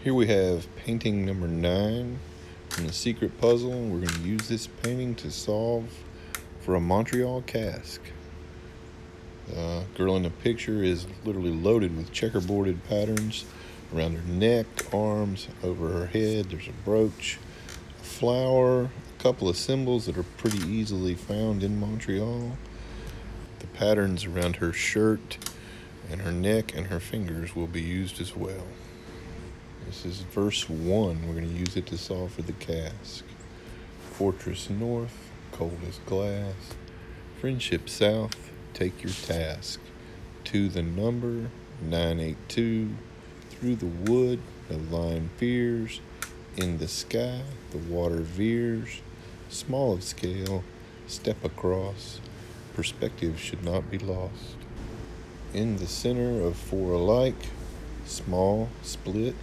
Here we have painting number 9 from the secret puzzle. We're going to use this painting to solve for a Montreal Casque. The girl in the picture is literally loaded with checkerboarded patterns around her neck, arms, over her head. There's a brooch, a flower, a couple of symbols that are pretty easily found in Montreal. The patterns around her shirt and her neck and her fingers will be used as well. This is verse 1. We're going to use it to solve for the Casque. Fortress north, cold as glass. Friendship south, take your task. To the number 982. Through the wood, the line veers. In the sky, the water veers. Small of scale, step across. Perspective should not be lost. In the center of 4 alike, small, split,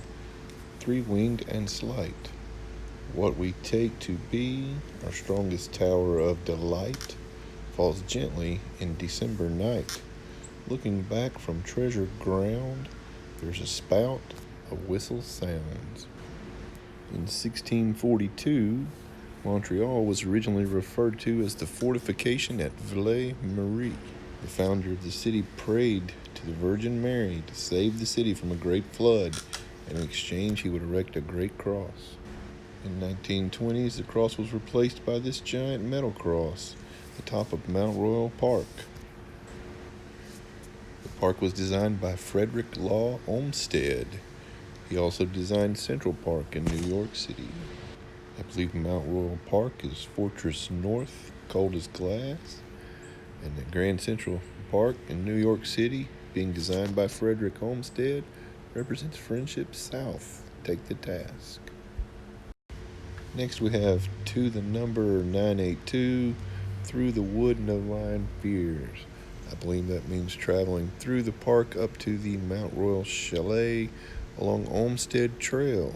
3 winged and slight. What we take to be our strongest tower of delight falls gently in December night. Looking back from treasure ground, there's a spout, a whistle sounds. In 1642, Montreal was originally referred to as the fortification at Ville-Marie. The founder of the city prayed to the Virgin Mary to save the city from a great flood, and in exchange he would erect a great cross. In the 1920s, the cross was replaced by this giant metal cross at the top of Mount Royal Park. The park was designed by Frederick Law Olmsted. He also designed Central Park in New York City. I believe Mount Royal Park is Fortress North, cold as glass, and the Grand Central Park in New York City, being designed by Frederick Olmsted, represents Friendship South, take the task. Next we have to the number 982, through the wood no line veers. I believe that means traveling through the park up to the Mount Royal Chalet along Olmsted Trail.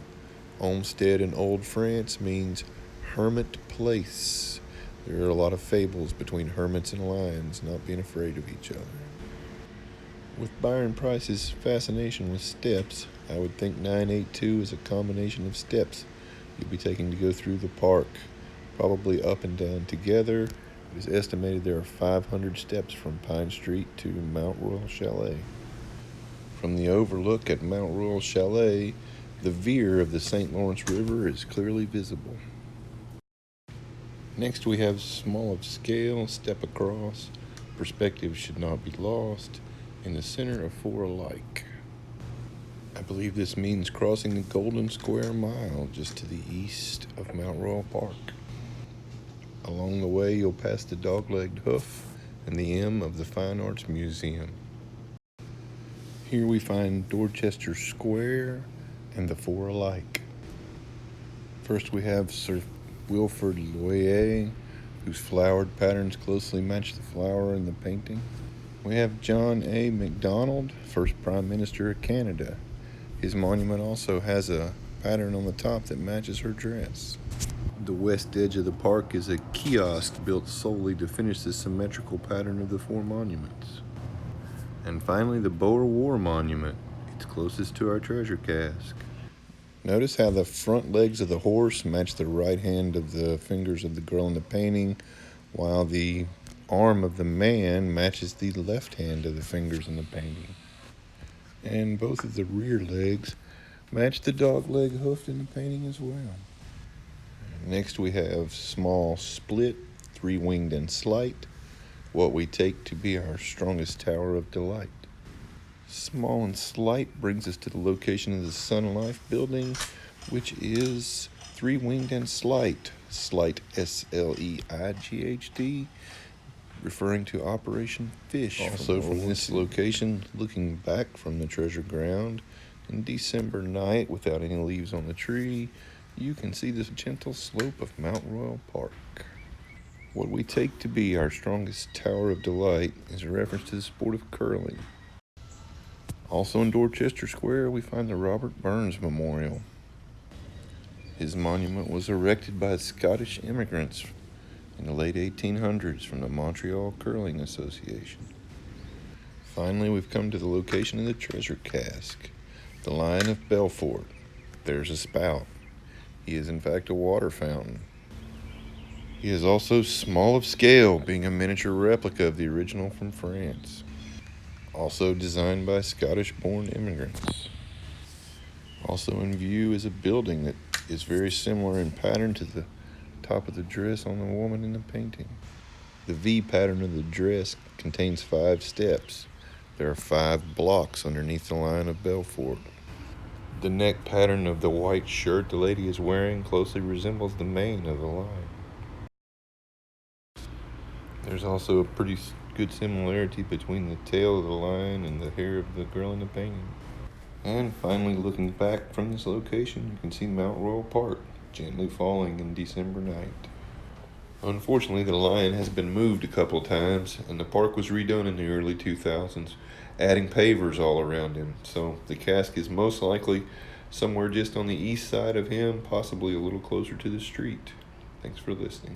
Olmsted in Old France means hermit place. There are a lot of fables between hermits and lions not being afraid of each other. With Byron Price's fascination with steps, I would think 982 is a combination of steps you'll be taking to go through the park, probably up and down together. It is estimated there are 500 steps from Pine Street to Mount Royal Chalet. From the overlook at Mount Royal Chalet, the veer of the St. Lawrence River is clearly visible. Next we have small of scale, step across, perspective should not be lost, in the center of 4 alike. I believe this means crossing the Golden Square Mile just to the east of Mount Royal Park. Along the way you'll pass the dog-legged hoof and the M of the Fine Arts Museum. Here we find Dorchester Square and the 4 alike. First we have Sir Wilfrid Laurier, whose flowered patterns closely match the flower in the painting. We have John A. Macdonald, first Prime Minister of Canada. His monument also has a pattern on the top that matches her dress. The west edge of the park is a kiosk built solely to finish the symmetrical pattern of the 4 monuments. And finally, the Boer War Monument. It's closest to our treasure cask. Notice how the front legs of the horse match the right hand of the fingers of the girl in the painting, while the arm of the man matches the left hand of the fingers in the painting. And both of the rear legs match the dog leg hoofed in the painting as well. Next we have small, split, 3 winged and slight, what we take to be our strongest tower of delight. Small and slight brings us to the location of the Sun Life building, which is 3 winged and slight, slight S-L-E-I-G-H-T, referring to Operation Fish. Also from this location, looking back from the treasure ground, in December night without any leaves on the tree, you can see this gentle slope of Mount Royal Park. What we take to be our strongest tower of delight is a reference to the sport of curling. Also in Dorchester Square, we find the Robert Burns Memorial. His monument was erected by Scottish immigrants in the late 1800s from the Montreal Curling Association. Finally, we've come to the location of the treasure cask, the Lion of Belfort. There's a spout. He is in fact a water fountain. He is also small of scale, being a miniature replica of the original from France. Also designed by Scottish-born immigrants. Also in view is a building that is very similar in pattern to the top of the dress on the woman in the painting. The V pattern of the dress contains 5 steps. There are 5 blocks underneath the line of Belfort. The neck pattern of the white shirt the lady is wearing closely resembles the mane of the line. There's also a pretty good similarity between the tail of the lion and the hair of the girl in the painting. And finally, looking back from this location, you can see Mount Royal Park gently falling in December night. Unfortunately, the lion has been moved a couple times, and the park was redone in the early 2000s, adding pavers all around him. So the Casque is most likely somewhere just on the east side of him, possibly a little closer to the street. Thanks for listening.